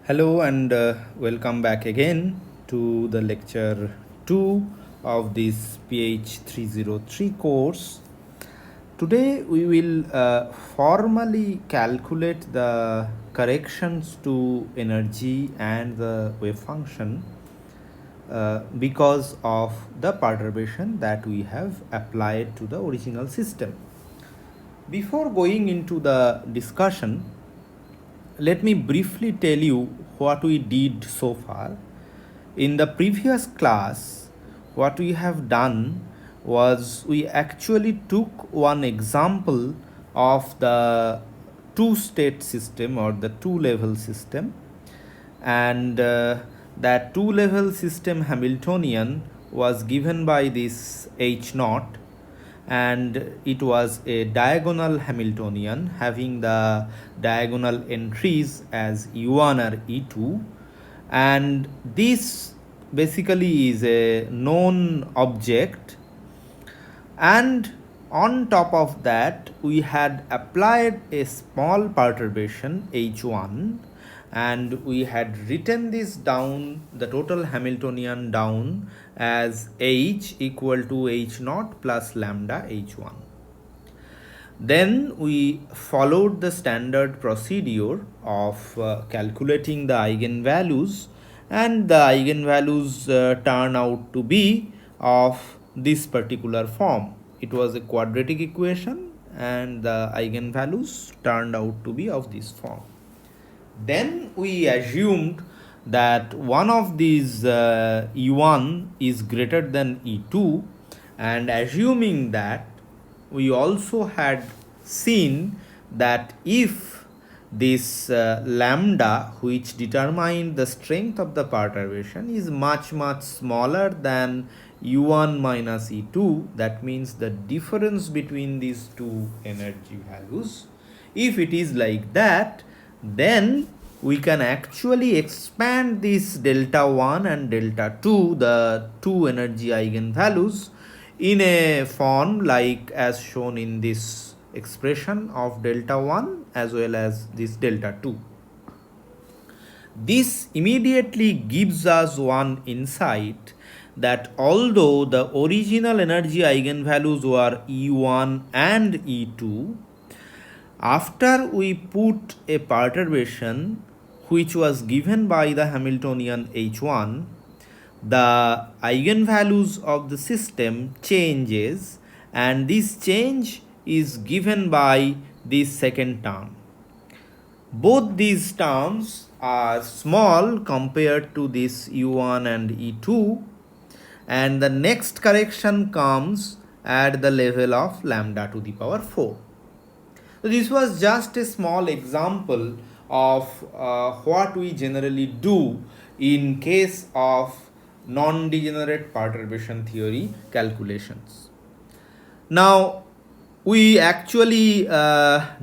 Hello and welcome back again to the lecture 2 of this PH 303 course. Today we will formally calculate the corrections to energy and the wave function because of the perturbation that we have applied to the original system. Before going into the discussion, let me briefly tell you what we did so far. In the previous class, what we have done was we actually took one example of the two state system or the two level system, and that two level system Hamiltonian was given by this H naught, and it was a diagonal Hamiltonian having the diagonal entries as E1 or E2, and this basically is a known object, and on top of that we had applied a small perturbation H1, and we had written this down, the total Hamiltonian down, as H equal to H naught plus lambda H1. Then we followed the standard procedure of calculating the eigenvalues, and the eigenvalues turn out to be of this particular form. It was a quadratic equation and the eigenvalues turned out to be of this form. Then we assumed that one of these E1 is greater than E2, and assuming that, we also had seen that if this lambda, which determined the strength of the perturbation, is much smaller than U1 minus E2, that means the difference between these two energy values, if it is like that, then we can actually expand this delta 1 and delta 2, the two energy eigenvalues, in a form like as shown in this expression of delta 1 as well as this delta 2. This immediately gives us one insight that although the original energy eigenvalues were E1 and E2, after we put a perturbation which was given by the Hamiltonian H1, the eigenvalues of the system changes, and this change is given by this second term. Both these terms are small compared to this U1 and E2, and the next correction comes at the level of lambda to the power 4. So this was just a small example of what we generally do in case of non-degenerate perturbation theory calculations. Now, we actually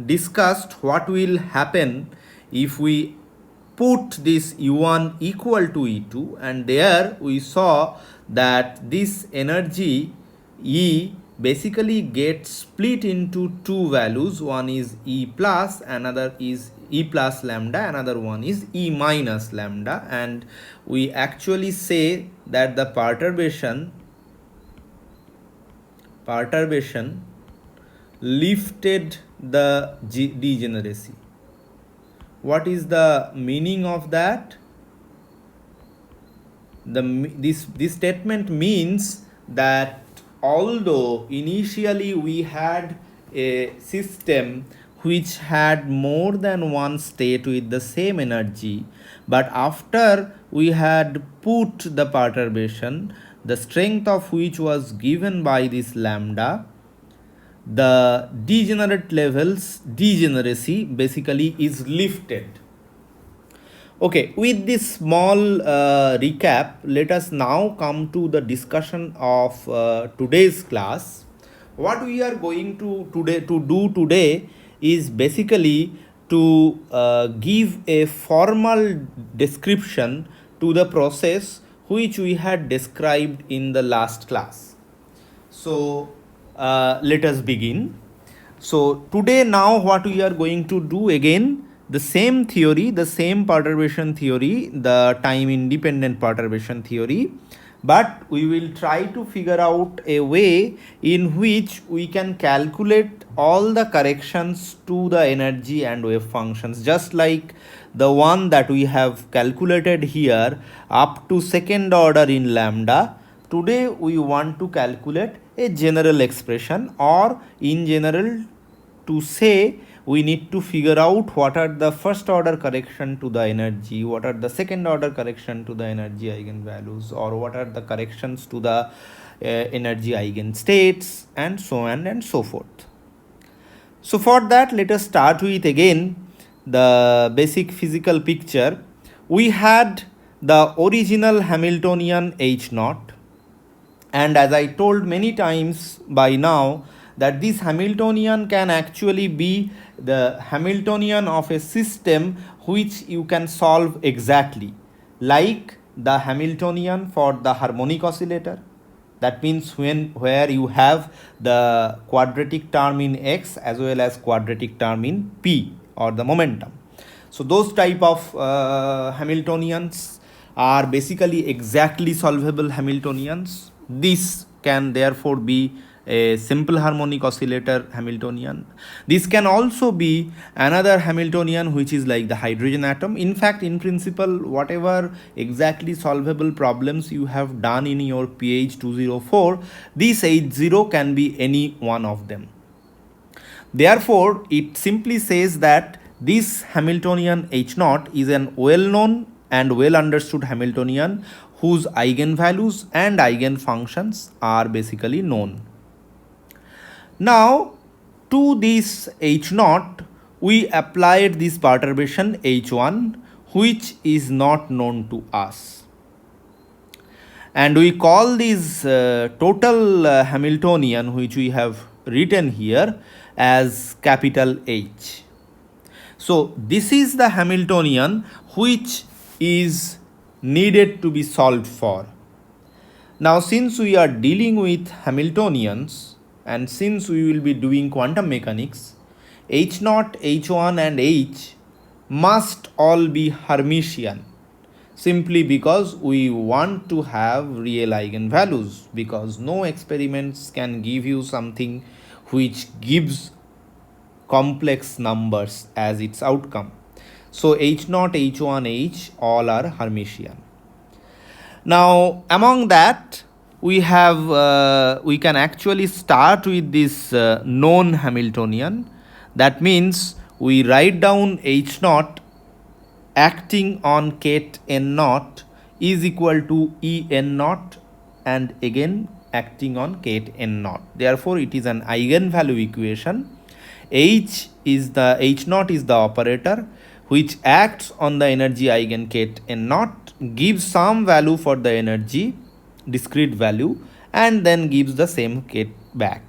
discussed what will happen if we put this U1 equal to E2, and there we saw that this energy E basically gets split into two values. One is E plus, another is E plus lambda, another one is E minus lambda, and we actually say that the perturbation lifted the degeneracy. What is the meaning of that? This statement means that although initially we had a system which had more than one state with the same energy, but after we had put the perturbation, the strength of which was given by this lambda, the degenerate levels degeneracy basically is lifted. Okay, with this small recap, let us now come to the discussion of today's class. What we are going to do today is basically to give a formal description to the process which we had described in the last class. So let us begin. So today now what we are going to do again, the same theory, the same perturbation theory, the time independent perturbation theory, but we will try to figure out a way in which we can calculate all the corrections to the energy and wave functions, just like the one that we have calculated here up to second order in lambda. Today we want to calculate a general expression, or in general to say we need to figure out what are the first order correction to the energy, what are the second order correction to the energy eigenvalues, or what are the corrections to the energy eigenstates, and so on and so forth. So for that, let us start with again the basic physical picture. We had the original Hamiltonian H naught, and as I told many times by now, that this Hamiltonian can actually be the Hamiltonian of a system which you can solve exactly, like the Hamiltonian for the harmonic oscillator. That means where you have the quadratic term in x as well as quadratic term in p, or the momentum. So those type of Hamiltonians are basically exactly solvable Hamiltonians. This can therefore be a simple harmonic oscillator Hamiltonian. This can also be another Hamiltonian which is like the hydrogen atom. In fact, in principle, whatever exactly solvable problems you have done in your PH 204, this H0 can be any one of them. Therefore, it simply says that this Hamiltonian H naught is an well-known and well-understood Hamiltonian whose eigenvalues and eigenfunctions are basically known. Now, to this H naught, we applied this perturbation H1, which is not known to us. And we call this total Hamiltonian, which we have written here, as capital H. So this is the Hamiltonian which is needed to be solved for. Now, since we are dealing with Hamiltonians, and since we will be doing quantum mechanics, H naught, H1 and H must all be Hermitian, simply because we want to have real eigenvalues, because no experiments can give you something which gives complex numbers as its outcome. So H naught, H1, H all are Hermitian. Now, among that, we can actually start with this known Hamiltonian. That means we write down H naught acting on Ket n naught is equal to E n naught, and again acting on Ket n naught. Therefore, it is an eigenvalue equation. H naught is the operator which acts on the energy eigen Ket n naught, gives some value for the energy, discrete value, and then gives the same Ket back.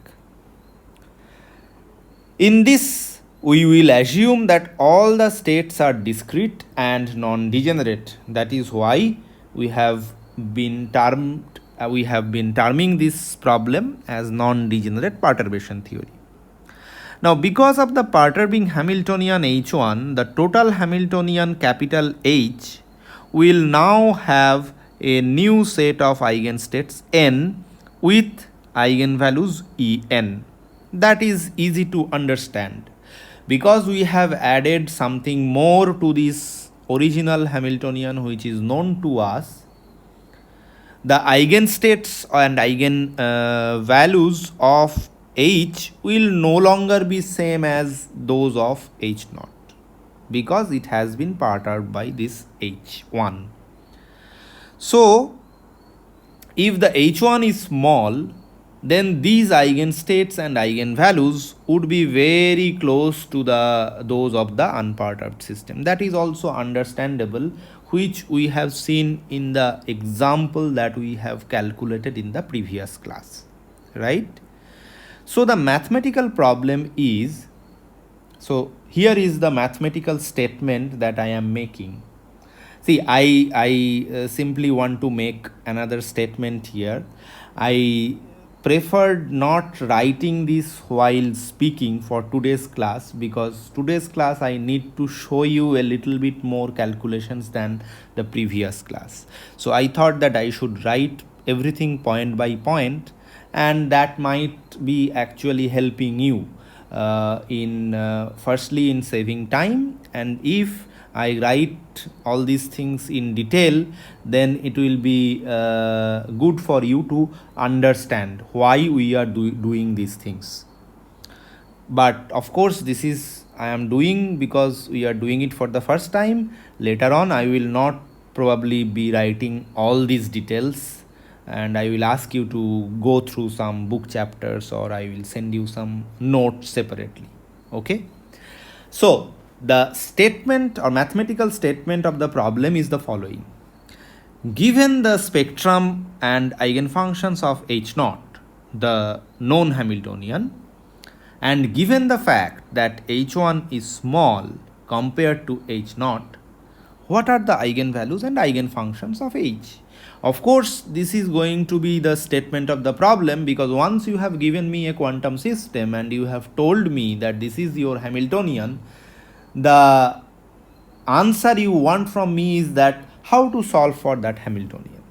In this, we will assume that all the states are discrete and non-degenerate. That is why we have been terming this problem as non-degenerate perturbation theory. Now, because of the perturbing Hamiltonian H1, the total Hamiltonian capital H will now have a new set of eigenstates n with eigenvalues En. That is easy to understand, because we have added something more to this original Hamiltonian which is known to us. The eigenstates and eigenvalues of H will no longer be same as those of H naught, because it has been perturbed by this H1. So, if the H1 is small, then these eigenstates and eigenvalues would be very close to those of the unperturbed system. That is also understandable, which we have seen in the example that we have calculated in the previous class, right? So the mathematical problem is, so here is the mathematical statement that I am making. See, I simply want to make another statement here. I preferred not writing this while speaking for today's class, because today's class I need to show you a little bit more calculations than the previous class. So I thought that I should write everything point by point, and that might be actually helping you in firstly in saving time, and if I write all these things in detail, then it will be good for you to understand why we are doing these things. But of course, this is I am doing because we are doing it for the first time. Later on, I will not probably be writing all these details, and I will ask you to go through some book chapters, or I will send you some notes separately. Okay. So the statement or mathematical statement of the problem is the following. Given the spectrum and eigenfunctions of H naught, the known Hamiltonian, and given the fact that H1 is small compared to H naught, what are the eigenvalues and eigenfunctions of H? Of course, this is going to be the statement of the problem, because once you have given me a quantum system and you have told me that this is your Hamiltonian, the answer you want from me is that how to solve for that Hamiltonian.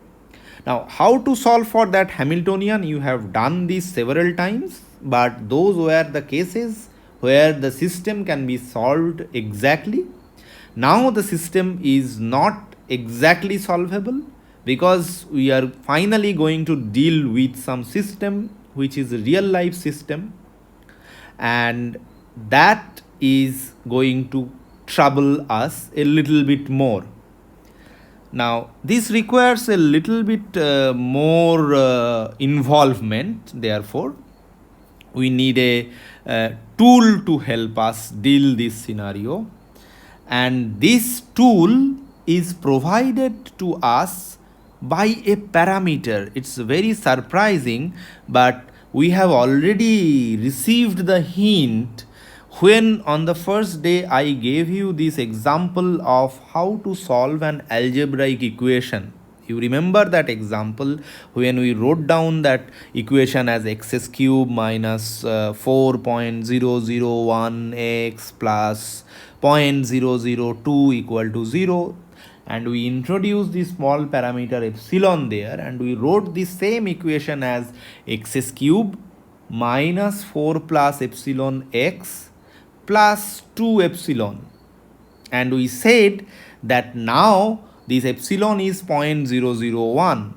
Now, how to solve for that Hamiltonian, you have done this several times, but those were the cases where the system can be solved exactly. Now the system is not exactly solvable, because we are finally going to deal with some system which is a real life system, and that is going to trouble us a little bit more. Now, this requires a little bit more involvement. Therefore, we need a tool to help us deal this scenario, and this tool is provided to us by a parameter. It's very surprising, but we have already received the hint when on the first day I gave you this example of how to solve an algebraic equation. You remember that example when we wrote down that equation as x cube minus 4.001x plus 0.002 equal to 0, and we introduced the small parameter epsilon there, and we wrote the same equation as x cube minus 4 plus epsilon x plus 2 epsilon, and we said that now this epsilon is 0.001,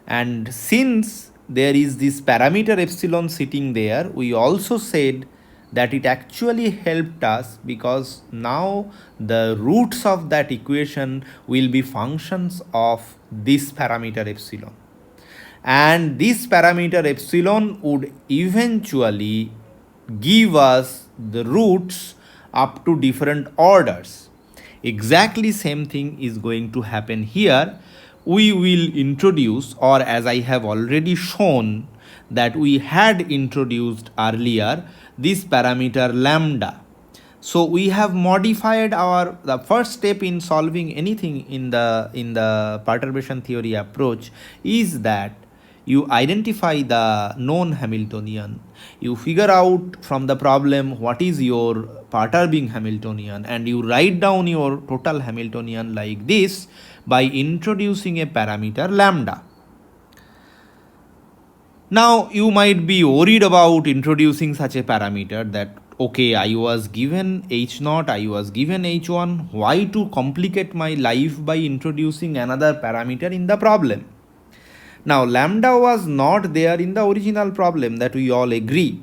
and since there is this parameter epsilon sitting there, we also said that it actually helped us, because now the roots of that equation will be functions of this parameter epsilon, and this parameter epsilon would eventually give us the roots up to different orders. Exactly same thing is going to happen here. We will introduce, or as I have already shown that we had introduced earlier, this parameter lambda. So we have modified the first step in solving anything in the perturbation theory approach is that you identify the known Hamiltonian, you figure out from the problem what is your perturbing Hamiltonian, and you write down your total Hamiltonian like this by introducing a parameter lambda. Now you might be worried about introducing such a parameter, that okay, I was given H0, I was given H1, why to complicate my life by introducing another parameter in the problem? Now lambda was not there in the original problem, that we all agree.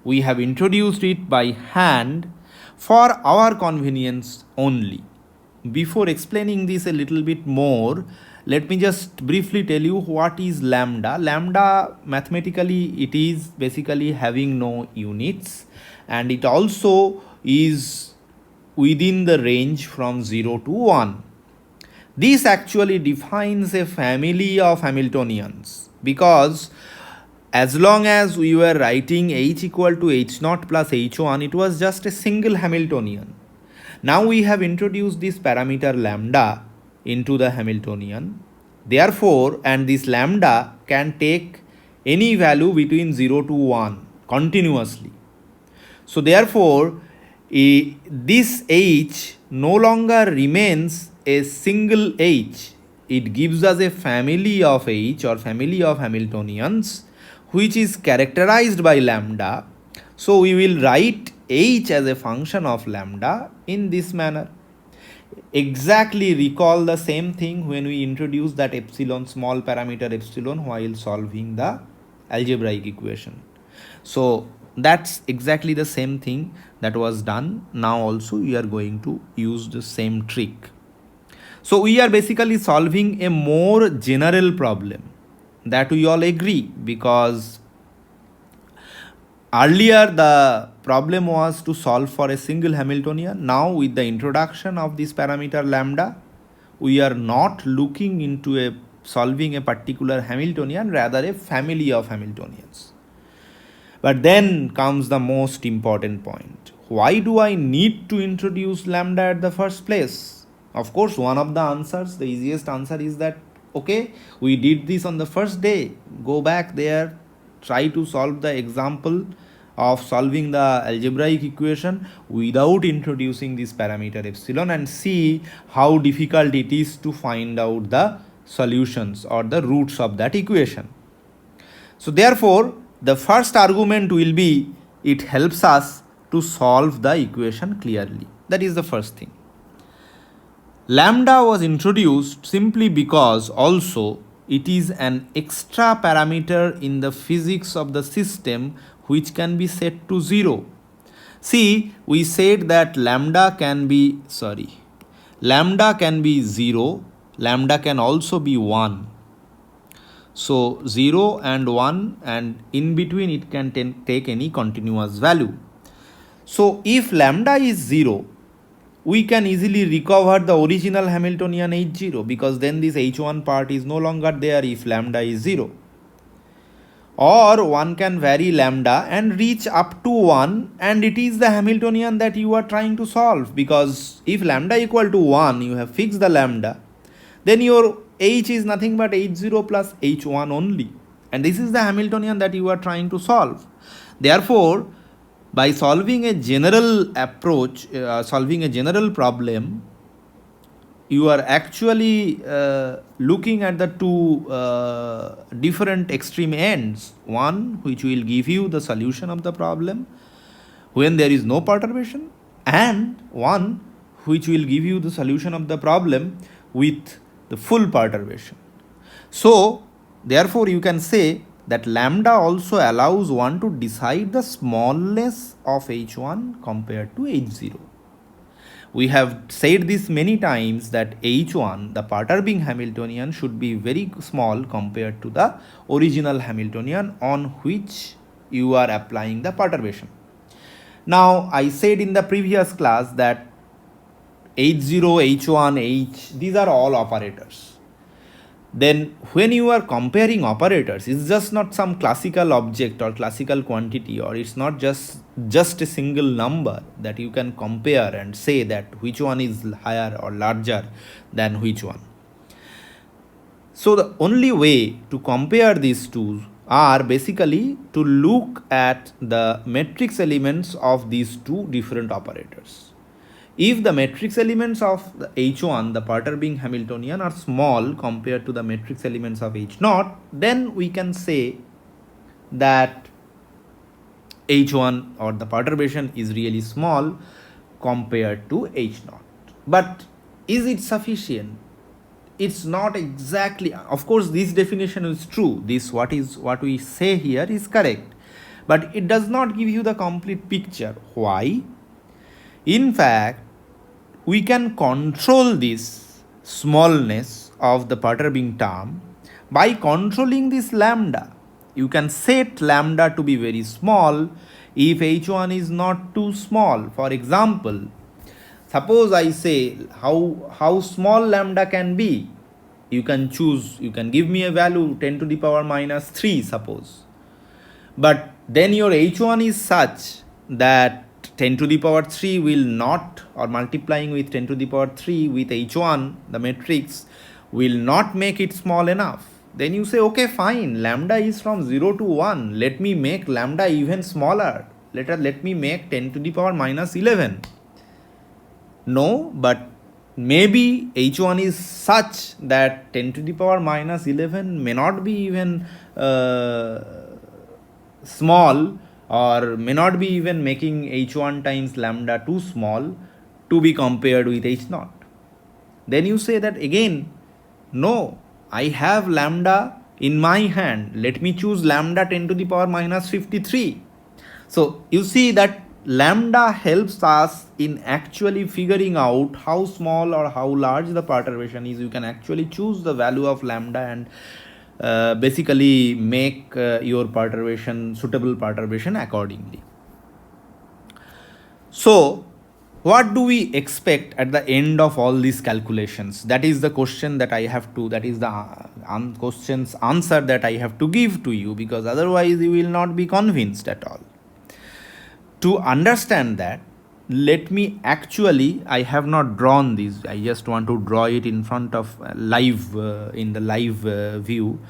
We have introduced it by hand for our convenience only. Before explaining this a little bit more, let me just briefly tell you what is lambda. Lambda, mathematically, it is basically having no units, and it also is within the range from 0 to 1. This actually defines a family of Hamiltonians, because as long as we were writing H equal to H0 plus H1, it was just a single Hamiltonian. Now we have introduced this parameter lambda into the Hamiltonian. Therefore, and this lambda can take any value between 0 to 1 continuously. So therefore, this H no longer remains a single H. It gives us a family of H or family of Hamiltonians which is characterized by lambda. So we will write H as a function of lambda in this manner. Exactly recall the same thing when we introduce that epsilon, small parameter epsilon, while solving the algebraic equation. So that's exactly the same thing that was done. Now also we are going to use the same trick. So we are basically solving a more general problem, that we all agree, because earlier the problem was to solve for a single Hamiltonian. Now with the introduction of this parameter lambda, we are not looking into solving a particular Hamiltonian, rather a family of Hamiltonians. But then comes the most important point. Why do I need to introduce lambda at the first place? Of course, one of the answers, the easiest answer is that, okay, we did this on the first day. Go back there, try to solve the example of solving the algebraic equation without introducing this parameter epsilon and see how difficult it is to find out the solutions or the roots of that equation. So therefore, the first argument will be it helps us to solve the equation clearly. That is the first thing. Lambda was introduced simply because also it is an extra parameter in the physics of the system which can be set to 0. See, we said that lambda can be 0, lambda can also be 1. So 0 and 1, and in between it can take any continuous value. So if lambda is 0, we can easily recover the original Hamiltonian H0, because then this H1 part is no longer there if lambda is 0. Or one can vary lambda and reach up to 1, and it is the Hamiltonian that you are trying to solve, because if lambda equal to 1, you have fixed the lambda, then your H is nothing but H0 plus H1 only, and this is the Hamiltonian that you are trying to solve. Therefore, by solving a general approach, solving a general problem, you are actually looking at the two different extreme ends. One which will give you the solution of the problem when there is no perturbation, and one which will give you the solution of the problem with the full perturbation. So therefore you can say that lambda also allows one to decide the smallness of H1 compared to H0. We have said this many times that H1, the perturbing Hamiltonian, should be very small compared to the original Hamiltonian on which you are applying the perturbation. Now I said in the previous class that H0, H1, H, these are all operators. Then when you are comparing operators, it's just not some classical object or classical quantity, or it's not just a single number that you can compare and say that which one is higher or larger than which one. So the only way to compare these two are basically to look at the matrix elements of these two different operators. If the matrix elements of the H1, the perturbing Hamiltonian, are small compared to the matrix elements of H0, then we can say that H1 or the perturbation is really small compared to H0. But is it sufficient? It's not exactly. Of course, this definition is true. What we say here is correct. But it does not give you the complete picture. Why? In fact, we can control this smallness of the perturbing term by controlling this lambda. You can set lambda to be very small if H1 is not too small. For example, suppose I say how small lambda can be. You can choose, you can give me a value 10 to the power minus 3 suppose. But then your H1 is such that 10 to the power 3 will not, or multiplying with 10 to the power 3 with H1, the matrix, will not make it small enough. Then you say, okay, fine, lambda is from 0 to 1. Let me make lambda even smaller. Let me make 10 to the power minus 11. No, but maybe h1 is such that 10 to the power minus 11 may not be even small, or may not be even making h1 times lambda too small to be compared with h0. Then you say that again, no, I have lambda in my hand. Let me choose lambda 10 to the power minus 53. So you see that lambda helps us in actually figuring out how small or how large the perturbation is. You can actually choose the value of lambda and basically make your perturbation, suitable perturbation accordingly. So what do we expect at the end of all these calculations? That is the question that I have to, that is the question's answer that I have to give to you, because otherwise you will not be convinced at all. To understand that, let me actually, I have not drawn this, I just want to draw it in front of live, in the live view.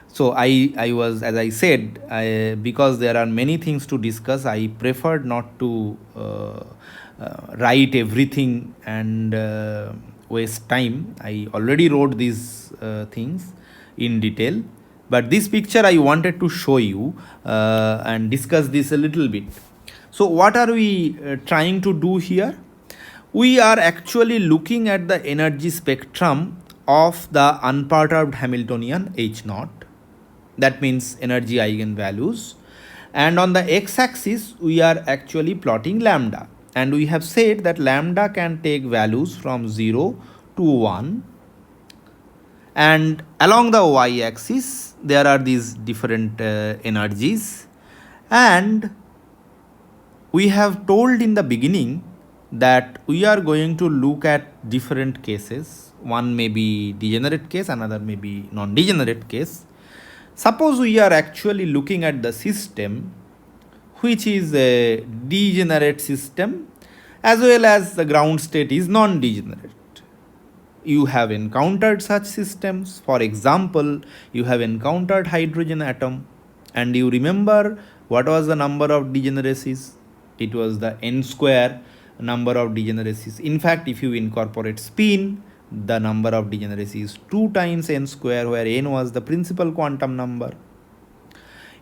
So I was, as I said, because there are many things to discuss, I preferred not to write everything and waste time. I already wrote these things in detail, but this picture I wanted to show you and discuss this a little bit. So what are we trying to do here? We are actually looking at the energy spectrum of the unperturbed Hamiltonian H0. That means energy eigenvalues. And on the x-axis, we are actually plotting lambda. And we have said that lambda can take values from 0 to 1. And along the y-axis, there are these different energies. And we have told in the beginning that we are going to look at different cases. One may be degenerate case, another may be non-degenerate case. Suppose we are actually looking at the system which is a degenerate system, as well as the ground state is non-degenerate. You have encountered such systems. For example, you have encountered hydrogen atom, and you remember what was the number of degeneracies? It was the n square number of degeneracies. In fact, if you incorporate spin, the number of degeneracies is 2 times n square, where n was the principal quantum number.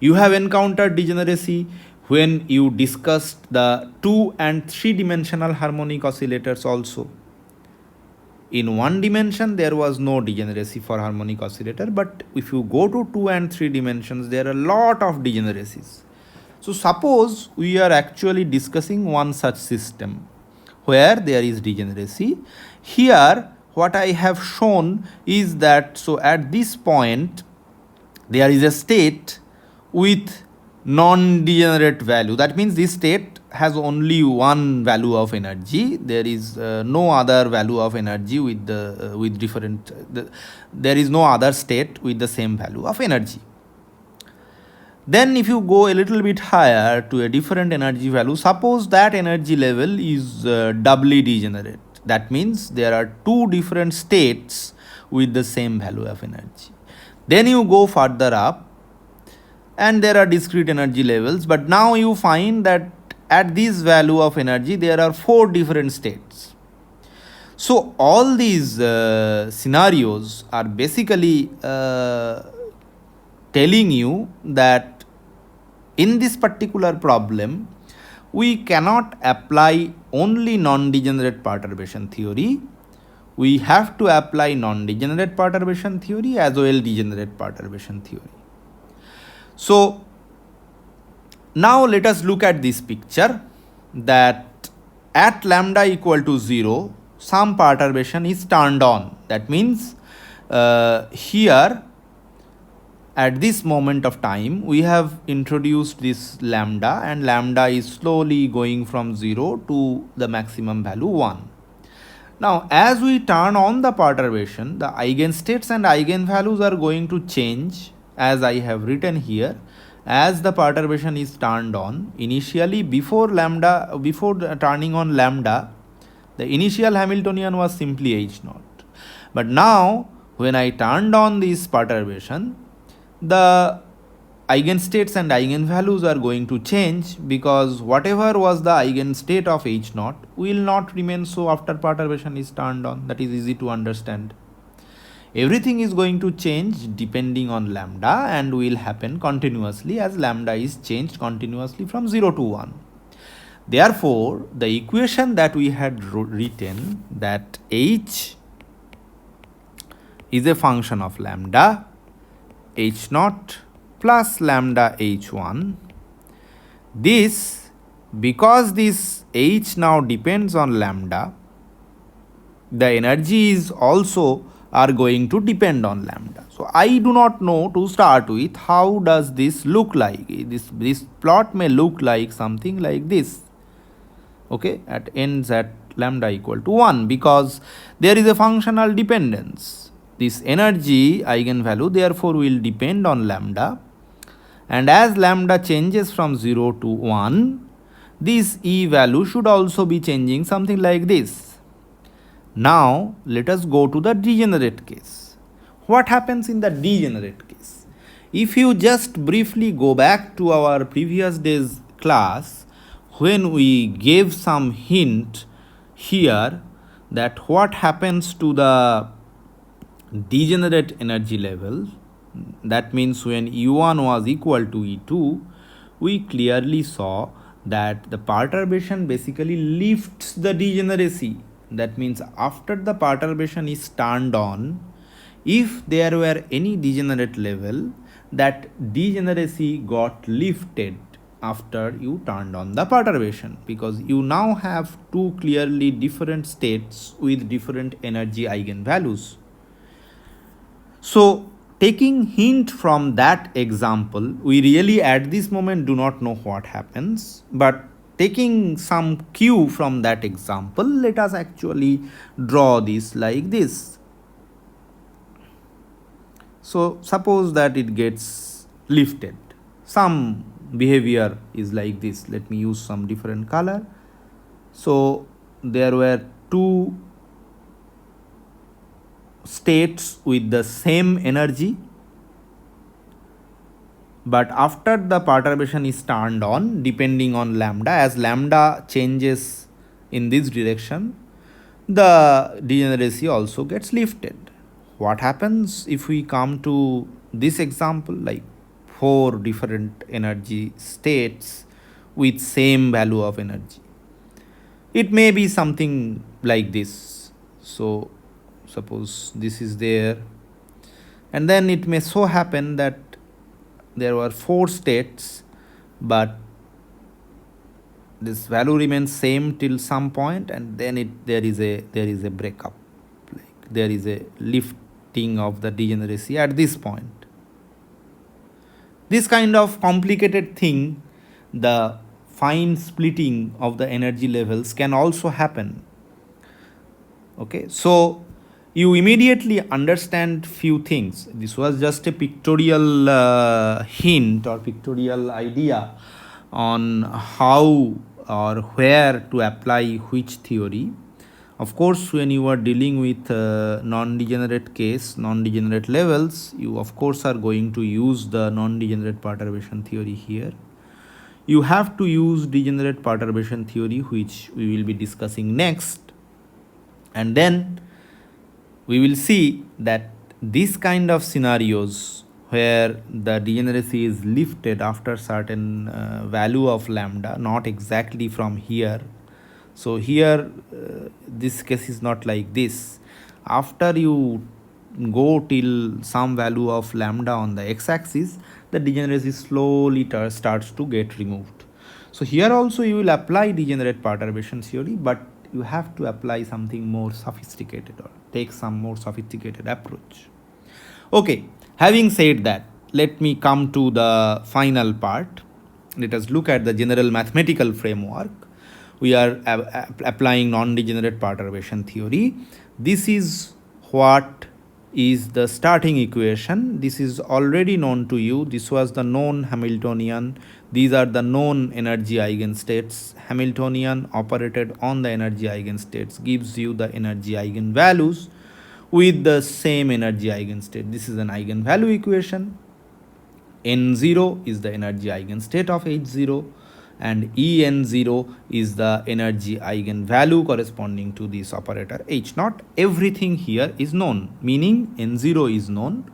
You have encountered degeneracy when you discussed the 2 and 3 dimensional harmonic oscillators also. In 1 dimension, there was no degeneracy for harmonic oscillator, but if you go to 2 and 3 dimensions, there are a lot of degeneracies. So suppose we are actually discussing one such system where there is degeneracy. Here, what I have shown is that, so at this point, there is a state with non-degenerate value. That means this state has only one value of energy. There is no other value of energy with there is no other state with the same value of energy. Then if you go a little bit higher to a different energy value, suppose that energy level is doubly degenerate. That means there are 2 different states with the same value of energy. Then you go further up and there are discrete energy levels, but now you find that at this value of energy there are 4 different states. So all these scenarios are basically telling you that in this particular problem, we cannot apply only non-degenerate perturbation theory. We have to apply non-degenerate perturbation theory as well degenerate perturbation theory. So now let us look at this picture, that at lambda equal to 0, some perturbation is turned on. That means here at this moment of time, we have introduced this lambda, and lambda is slowly going from 0 to the maximum value 1. Now, as we turn on the perturbation, the eigenstates and eigenvalues are going to change, as I have written here. As the perturbation is turned on, initially before turning on lambda, the initial Hamiltonian was simply H0. But now, when I turned on this perturbation, the eigenstates and eigenvalues are going to change, because whatever was the eigenstate of H naught will not remain so after perturbation is turned on. That is easy to understand. Everything is going to change depending on lambda and will happen continuously as lambda is changed continuously from 0 to 1. Therefore, the equation that we had written, that H is a function of lambda H naught plus lambda H1. This, because this H now depends on lambda, the energies also are going to depend on lambda. So I do not know to start with how does this look like. This plot may look like something like this. Okay, at ends at lambda equal to 1, because there is a functional dependence. This energy eigenvalue therefore will depend on lambda, and as lambda changes from 0 to 1, this E value should also be changing something like this. Now let us go to the degenerate case. What happens in the degenerate case? If you just briefly go back to our previous day's class, when we gave some hint here that what happens to the degenerate energy level, that means when U1 was equal to E2, we clearly saw that the perturbation basically lifts the degeneracy. That means after the perturbation is turned on, if there were any degenerate level, that degeneracy got lifted after you turned on the perturbation, because you now have two clearly different states with different energy eigenvalues. So taking hint from that example, we really at this moment do not know what happens, but taking some cue from that example, let us actually draw this like this. So suppose that it gets lifted. Some behavior is like this. Let me use some different color. So there were two states with the same energy, but after the perturbation is turned on, depending on lambda, as lambda changes in this direction, the degeneracy also gets lifted. What happens if we come to this example, like 4 different energy states with same value of energy? It may be something like this. So suppose this is there, and then it may so happen that there were 4 states, but this value remains same till some point, and then there is a breakup, like there is a lifting of the degeneracy at this point. This kind of complicated thing, the fine splitting of the energy levels, can also happen. Okay, so you immediately understand few things. This was just a pictorial hint or pictorial idea on how or where to apply which theory. Of course, when you are dealing with non-degenerate case, non-degenerate levels, you of course are going to use the non-degenerate perturbation theory here. You have to use degenerate perturbation theory, which we will be discussing next, and then we will see that this kind of scenarios where the degeneracy is lifted after certain value of lambda, not exactly from here. So here this case is not like this. After you go till some value of lambda on the x-axis, the degeneracy slowly starts to get removed. So here also you will apply degenerate perturbation theory, but you have to apply something more sophisticated or take some more sophisticated approach. Okay, having said that, let me come to the final part. Let us look at the general mathematical framework. We are applying non-degenerate perturbation theory. This is what is the starting equation. This is already known to you. This was the known Hamiltonian. These are the known energy eigenstates. Hamiltonian operated on the energy eigenstates gives you the energy eigenvalues. with the same energy eigenstate. This is an eigenvalue equation. N0 is the energy eigenstate of H0 and En0 is the energy eigenvalue corresponding to this operator H0. Everything here is known, meaning N0 is known,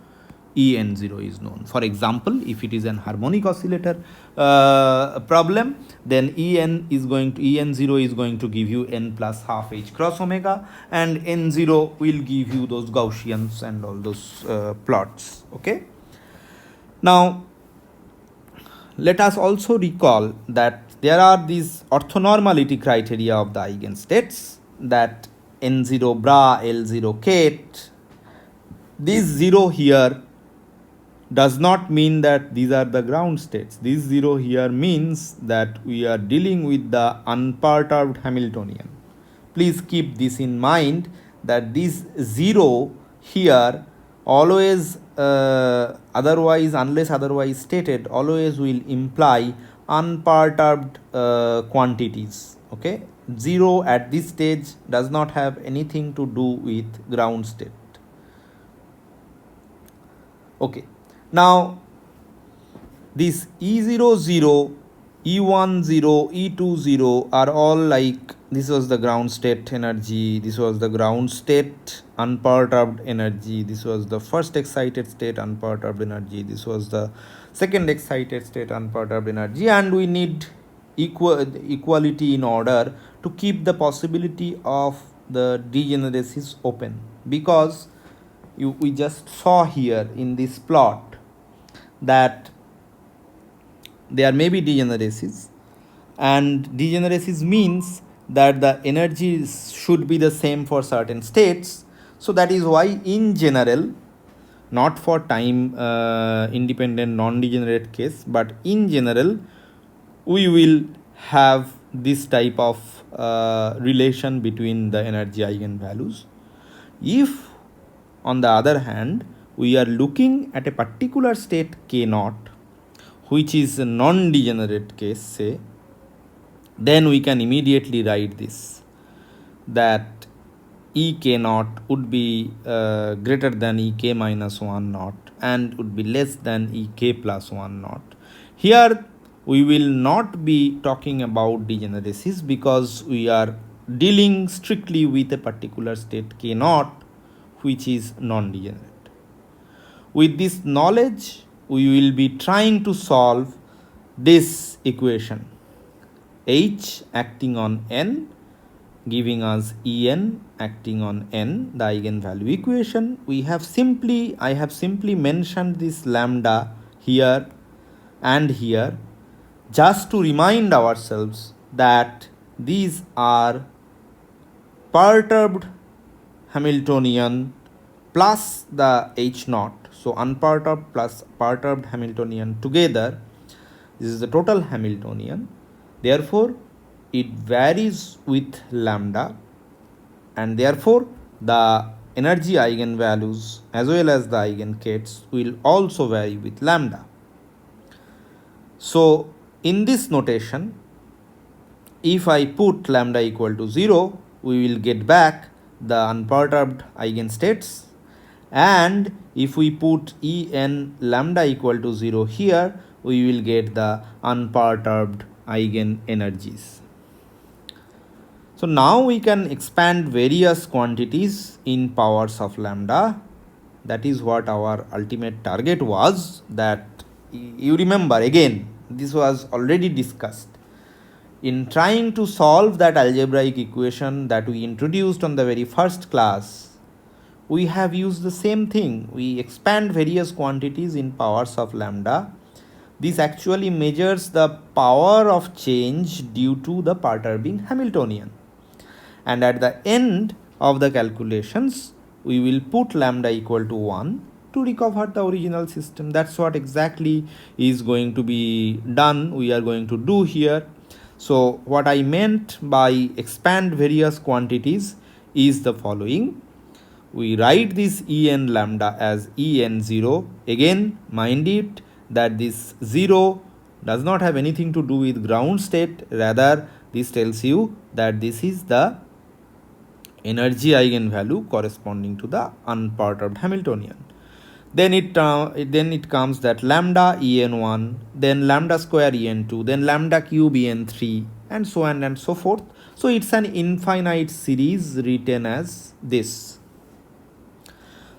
En0 is known. For example, if it is an harmonic oscillator problem, then En0 is going to give you n plus half h cross omega, and N0 will give you those Gaussians and all those plots. Okay. Now, let us also recall that there are these orthonormality criteria of the eigenstates, that N0 bra, L0 ket. This 0 here does not mean that these are the ground states. This 0 here means that we are dealing with the unperturbed Hamiltonian. Please keep this in mind, that this 0 here always unless otherwise stated, always will imply unperturbed quantities. Okay, 0 at this stage does not have anything to do with ground state. Okay, now this E0 0, E1 0, E2 0 are all like, this was the ground state energy, this was the ground state unperturbed energy, this was the first excited state unperturbed energy, this was the second excited state unperturbed energy, and we need equality in order to keep the possibility of the degeneracies open, because we just saw here in this plot that there may be degeneracies, and degeneracies means that the energies should be the same for certain states. So that is why in general, not for time independent non-degenerate case, but in general we will have this type of relation between the energy eigenvalues. If on the other hand we are looking at a particular state K0, which is a non-degenerate case, say, then we can immediately write this, that Ek0 would be greater than Ek minus 1 naught and would be less than Ek plus 1 naught. Here we will not be talking about degeneracies, because we are dealing strictly with a particular state K0 which is non-degenerate. With this knowledge, we will be trying to solve this equation, H acting on N giving us En acting on N, the eigenvalue equation. I have simply mentioned this lambda here and here just to remind ourselves that these are perturbed Hamiltonian plus the H0. So unperturbed plus perturbed Hamiltonian together, this is the total Hamiltonian. Therefore, it varies with lambda, and therefore the energy eigenvalues as well as the eigenkets will also vary with lambda. So in this notation, if I put lambda equal to 0, we will get back the unperturbed eigenstates, and if we put En lambda equal to 0 here, we will get the unperturbed eigenenergies. So now we can expand various quantities in powers of lambda. That is what our ultimate target was. That you remember, again, this was already discussed. In trying to solve that algebraic equation that we introduced on the very first class, we have used the same thing. We expand various quantities in powers of lambda. This actually measures the power of change due to the perturbing Hamiltonian. And at the end of the calculations, we will put lambda equal to 1 to recover the original system. That's what exactly is going to be done, we are going to do here. So what I meant by expand various quantities is the following. We write this En lambda as En0. Again, mind it that this 0 does not have anything to do with ground state. Rather, this tells you that this is the energy eigenvalue corresponding to the unperturbed Hamiltonian. Then it comes that lambda en1, then lambda square en2, then lambda cube en3, and so on and so forth. So it's an infinite series written as this.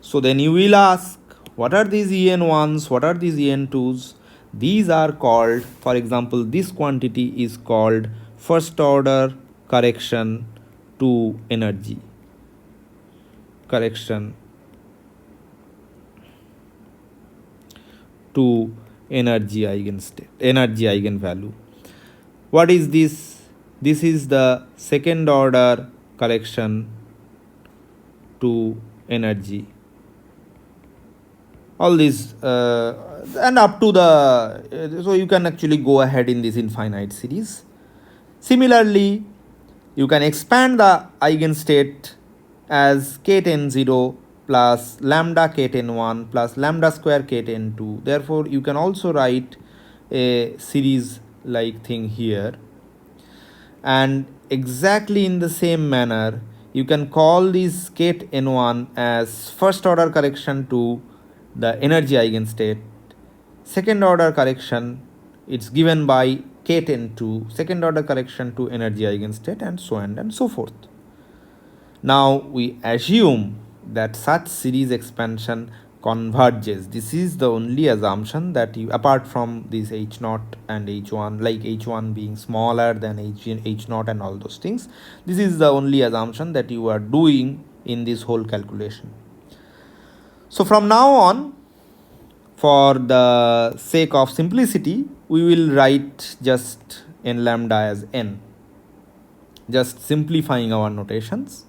So then you will ask, what are these en1s, what are these en2s? These are called, for example, this quantity is called first order correction to energy. Correction to energy eigenstate, energy eigenvalue. What is this? This is the second order correction to energy. All these and up to the so you can actually go ahead in this infinite series. Similarly, you can expand the eigenstate as kten0 plus lambda kten1 plus lambda square kten2. Therefore, you can also write a series like thing here. And exactly in the same manner, you can call this kten1 as first order correction to the energy eigenstate. Second order correction, it's given by kten2, second order correction to energy eigenstate, and so on and so forth. Now we assume that such series expansion converges. This is the only assumption that you, apart from this h0 and h1, like h1 being smaller than h0 and all those things, this is the only assumption that you are doing in this whole calculation. So from now on, for the sake of simplicity, we will write just n lambda as n, just simplifying our notations.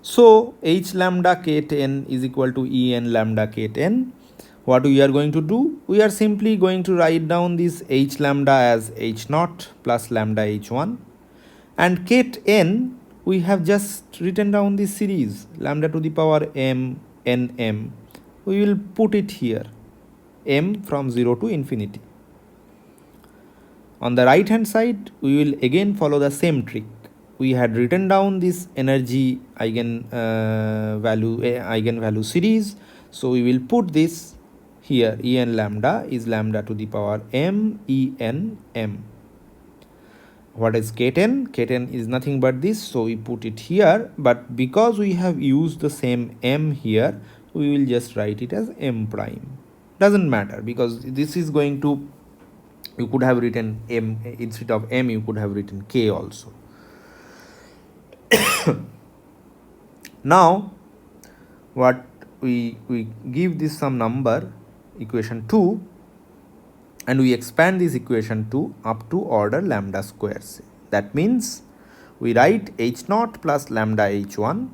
So h lambda kten is equal to en lambda kten. What we are going to do? We are simply going to write down this h lambda as h0 plus lambda h1, and kten we have just written down this series lambda to the power m nm. We will put it here, m from 0 to infinity. On the right hand side, we will again follow the same trick. We had written down this energy eigenvalue series, so we will put this here. En lambda is lambda to the power m en m. What is kten? Kten is nothing but this, so we put it here, but because we have used the same m here, we will just write it as m prime. Doesn't matter, because this is going to, you could have written m instead of m, you could have written k also. Now what we give this some number, equation 2, and we expand this equation 2 up to order lambda squares. That means we write h0 plus lambda h1,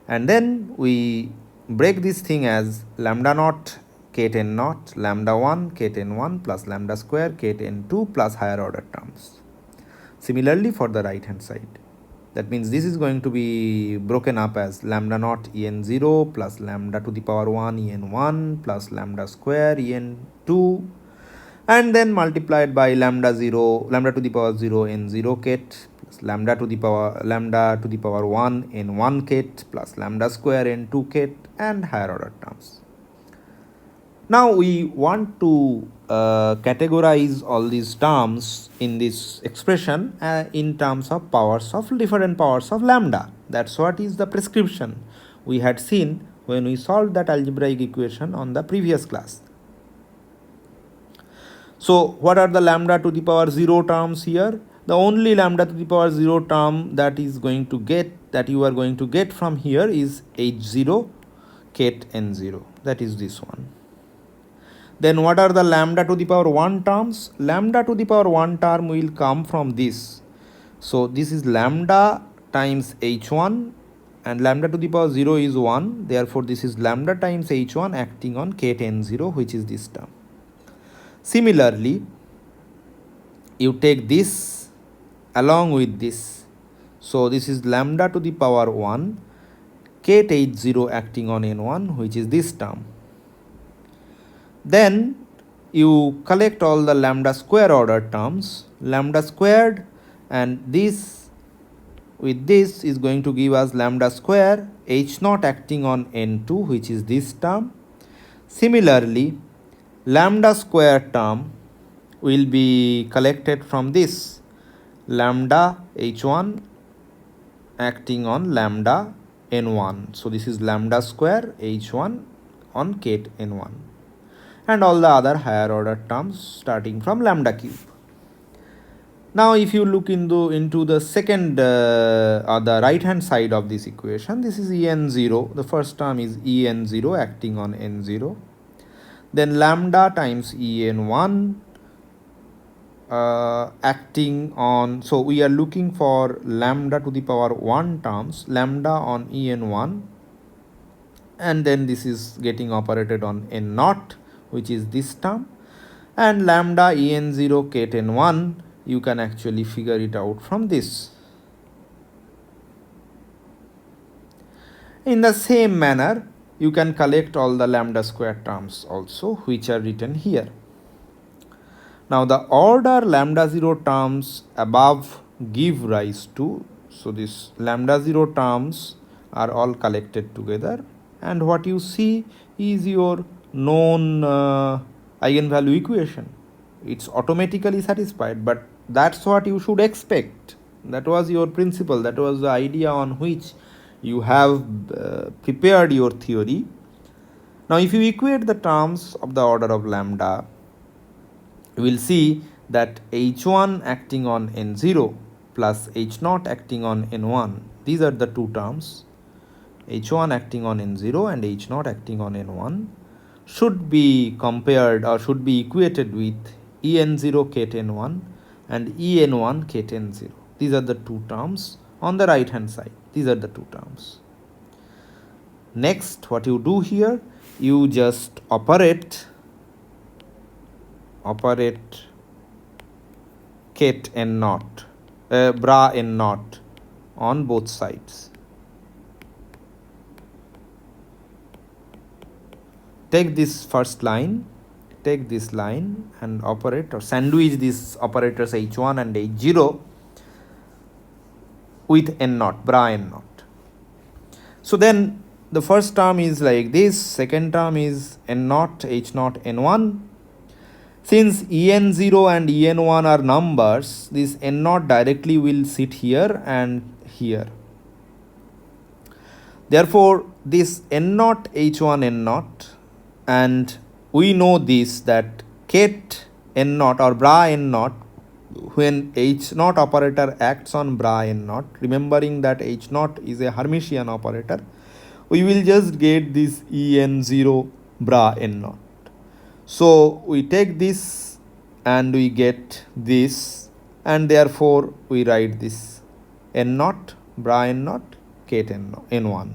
and then we break this thing as lambda naught kten naught lambda 1 kten 1 plus lambda square kten 2 plus higher order terms. Similarly for the right hand side, that means this is going to be broken up as lambda naught en0 plus lambda to the power 1 en1 plus lambda square en2, and then multiplied by lambda to the power 0 n0 ket plus lambda to the power 1 n1 ket plus lambda square n2 ket, and higher order terms. Now we want to categorize all these terms in this expression in terms of different powers of lambda. That's what is the prescription we had seen when we solved that algebraic equation on the previous class. So what are the lambda to the power 0 terms here? The only lambda to the power 0 term that is going to get, that you are going to get from here, is h0 ket n0, that is this one. Then what are the lambda to the power 1 terms? Lambda to the power 1 term will come from this. So this is lambda times h1, and lambda to the power 0 is 1. Therefore this is lambda times h1 acting on kten 0, which is this term. Similarly, you take this along with this. So this is lambda to the power 1 ket h0 acting on n1, which is this term. Then you collect all the lambda square order terms, lambda squared, and this with this is going to give us lambda square H naught acting on N2, which is this term. Similarly, lambda square term will be collected from this lambda H1 acting on lambda N1. So this is lambda square H1 on Ket N1, and all the other higher order terms starting from lambda cube. Now if you look into the second or the right hand side of this equation, this is En0. The first term is En0 acting on N0. Then lambda times En1 acting on, so we are looking for lambda to the power 1 terms, lambda on En1, and then this is getting operated on N0, which is this term, and lambda En0 Ket N1, you can actually figure it out from this. In the same manner, you can collect all the lambda square terms also, which are written here. Now the order lambda 0 terms above give rise to, so this lambda 0 terms are all collected together, and what you see is your known eigenvalue equation. It's automatically satisfied, but that's what you should expect. That was your principle, that was the idea on which you have prepared your theory. Now if you equate the terms of the order of lambda, you will see that H1 acting on N0 plus H0 acting on N1, these are the two terms, H1 acting on N0 and H0 acting on N1, should be compared or should be equated with En0 Ket N1 and En1 Ket N0. These are the two terms on the right hand side. These are the two terms. Next, what you do here, you just operate Ket N0, bra N0 on both sides. Take this first line, take this line and operate or sandwich these operators H1 and H0 with N0, bra N0. So then the first term is like this, second term is N0, H0, N1. Since En0 and En1 are numbers, this N0 directly will sit here and here. Therefore, this N0, H1, N0, and we know this, that Ket N0 or bra N0, when H0 operator acts on bra N0, remembering that H0 is a Hermitian operator, we will just get this En0 bra N0. So we take this and we get this, and therefore we write this N0 bra N0 Ket N1.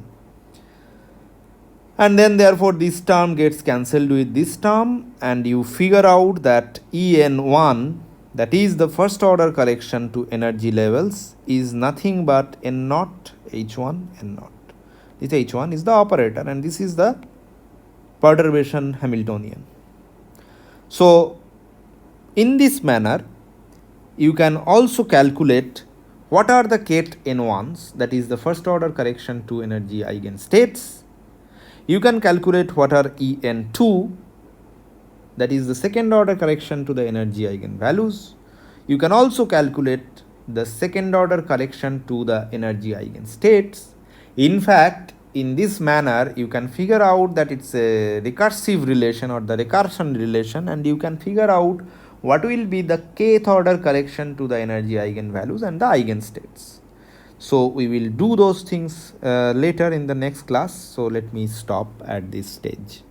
And then therefore this term gets cancelled with this term, and you figure out that En1, that is the first order correction to energy levels, is nothing but N0 H1 N0. This H1 is the operator and this is the perturbation Hamiltonian. So in this manner, you can also calculate what are the Ket N1s, that is the first order correction to energy eigenstates. You can calculate what are En2, that is the second order correction to the energy eigenvalues. You can also calculate the second order correction to the energy eigenstates. In fact, in this manner, you can figure out that it's a recursive relation or the recursion relation, and you can figure out what will be the kth order correction to the energy eigenvalues and the eigenstates. So we will do those things later in the next class. So let me stop at this stage.